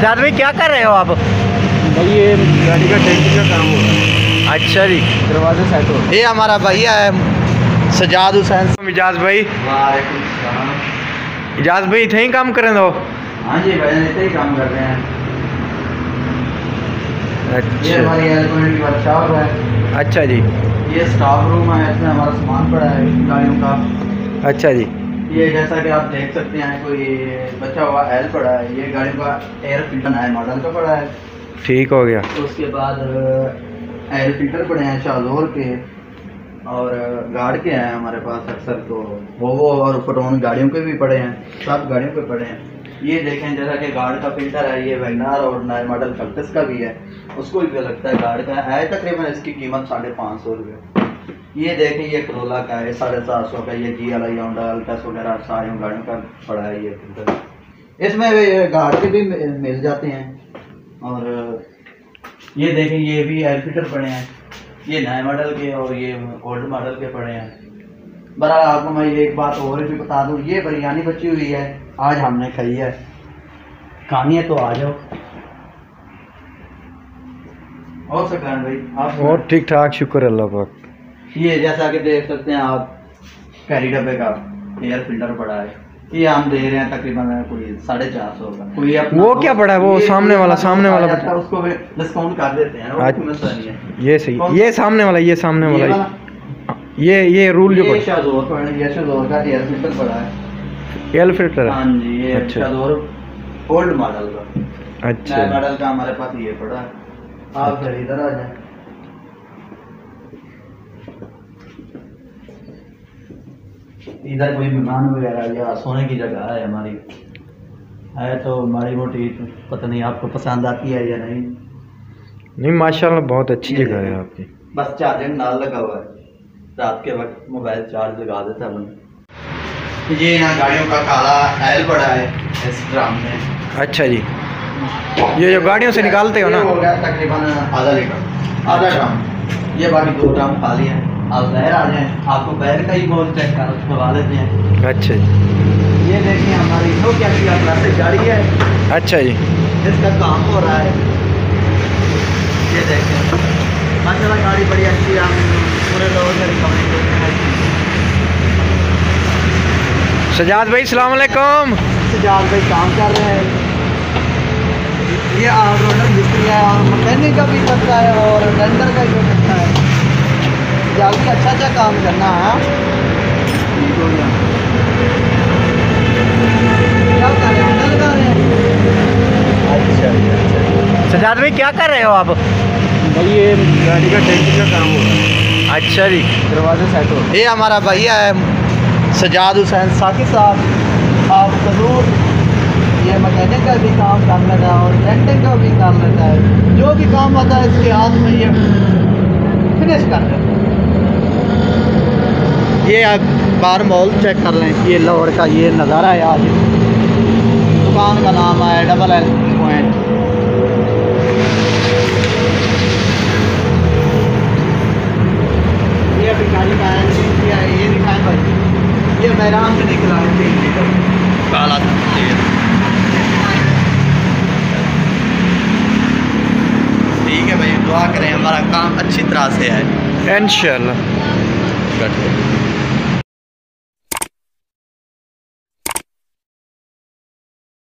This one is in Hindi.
सजाद भाई क्या कर रहे हो आप? भाई ये गाड़ी का टेंकी का काम हो रहा है। अच्छा जी, दरवाजे सेट हो। ये हमारा भैया है सजाद हुसैन। इजाज भाई, इजाज भाई इतने ही काम करें दो? हाँ जी भाई, इतने ही काम कर रहे हैं। अच्छा, ये हमारी इलेक्ट्रॉनिक की वर्कशॉप है। अच्छा जी, ये स्टाफ रूम है, इसमें हमारा सामान पड़ा है गाड़ियों का। अच्छा जी, ये जैसा कि आप देख सकते हैं, कोई बचा हुआ एल पड़ा है। ये गाड़ी का एयर फिल्टर नया मॉडल का पड़ा है। ठीक हो गया। उसके बाद एयर फिल्टर पड़े हैं शाहजोर के और गार्ड के हैं हमारे पास अक्सर। तो वो और पेट्रोल गाड़ियों के भी पड़े हैं, सब गाड़ियों के पड़े हैं। ये देखें जैसा कि गार्ड का फिल्टर है, ये वैगनार और नए मॉडल कल्टस का भी है, उसको भी लगता है गार्ड का है। तकरीबन इसकी कीमत 550 रुपये। ये देखें, ये करोला का है 750 का। ये जी एल होंडा अल्टस वगैरह सारी गाड़ियों का पड़ा है ये फिल्टर। इसमें गार्ड के भी मिल जाते हैं। और ये देखें, ये भी एयर फिल्टर पड़े हैं, ये नए मॉडल के और ये ओल्ड मॉडल के पड़े हैं। बहरहाल आपको मैं ये एक बात और भी बता दूं, ये बिरयानी बची हुई है, आज हमने खाई है। खानी है तो आ जाओ। और सकान भाई आप? और ठीक ठाक, शुक्र अल्लाह पाक। ये जैसा कि देख सकते हैं आप, कैरी डब्बे का एयर फिल्टर पड़ा है। ये हम दे रहे हैं तकरीबन कोई 450 का। कोई वो क्या पड़ा है? वो सामने वाला है, उसको भी डिस्काउंट कर देते हैं। आज नहीं है। ये सही, ये सामने वाला, ये सामने वाला, ये रूल जो शाहजोर का एयर फिल्टर पड़ा है। Air filter? हाँ जी, ये अच्छा, शाहजोर ओल्ड मॉडल का। अच्छा, नया मॉडल का हमारे पास ये पड़ा है। आप फिर इधर आ जाए। इधर कोई मेहमान वगैरह या सोने की जगह है हमारी, है तो माड़ी मोटी पता नहीं आपको पसंद आती है या नहीं। नहीं माशाल्लाह बहुत अच्छी जगह है आपकी। बस चार्जिंग नाल लगा हुआ है, रात के वक्त मोबाइल चार्ज लगा देता है बंदा। ये ना गाड़ियों का काला एल पड़ा है इस ड्राम में। अच्छा जी, ये जो गाड़ियों से निकालते हो ना? हो गया तकरीबन आधा लीटर, आधा ड्राम। ये बाकी 2 ड्राम खाली है। आप बाहर आ जाएं, आपको बाहर का ही गोल चेक करवा लेते हैं। अच्छा जी, ये देखिए हमारी नोकिया की क्लासिक गाड़ी है। अच्छा जी, इसका काम हो रहा है। ये देखें माशाल्लाह, गाड़ी बड़ी अच्छी है। हम पूरे लोगों से रिकमेंड करते हैं। सजाद भाई सलाम अलैकुम। सजाद भाई काम कर रहे हैं। ये ऑलराउंडर मिस्त्री है और मैकेनिक का भी करता है और टेंडर का भी करता है। जल्दी अच्छा काम करना है। क्या कर रहे हैं? लगा रहे हैं। अच्छा, सजाद भाई क्या कर रहे हो आप? भाई ये गाड़ी का टेंकी का काम हो रहा है। अच्छा जी, दरवाजे सेट हो। ये हमारा भैया है सजाद हुसैन साकिब साहब। आप जरूर ये मैकेनिक का भी काम कर लेता है और पेंटिंग का भी काम लेता है। जो भी काम होता है इसके हाथ में ये फिनिश कर देता है। ये आप बार मॉल चेक कर लें, ये लाहौर का ये नज़ारा है। आज दुकान का नाम है डबल एल पॉइंट। ये अभी गाड़ी का इंजन किया है, ये दिखाएं भाई। ये मैदान से निकला है 3 लीटर काला तेल। ठीक है भाई, दुआ करें हमारा काम अच्छी तरह से है इंशाअल्लाह।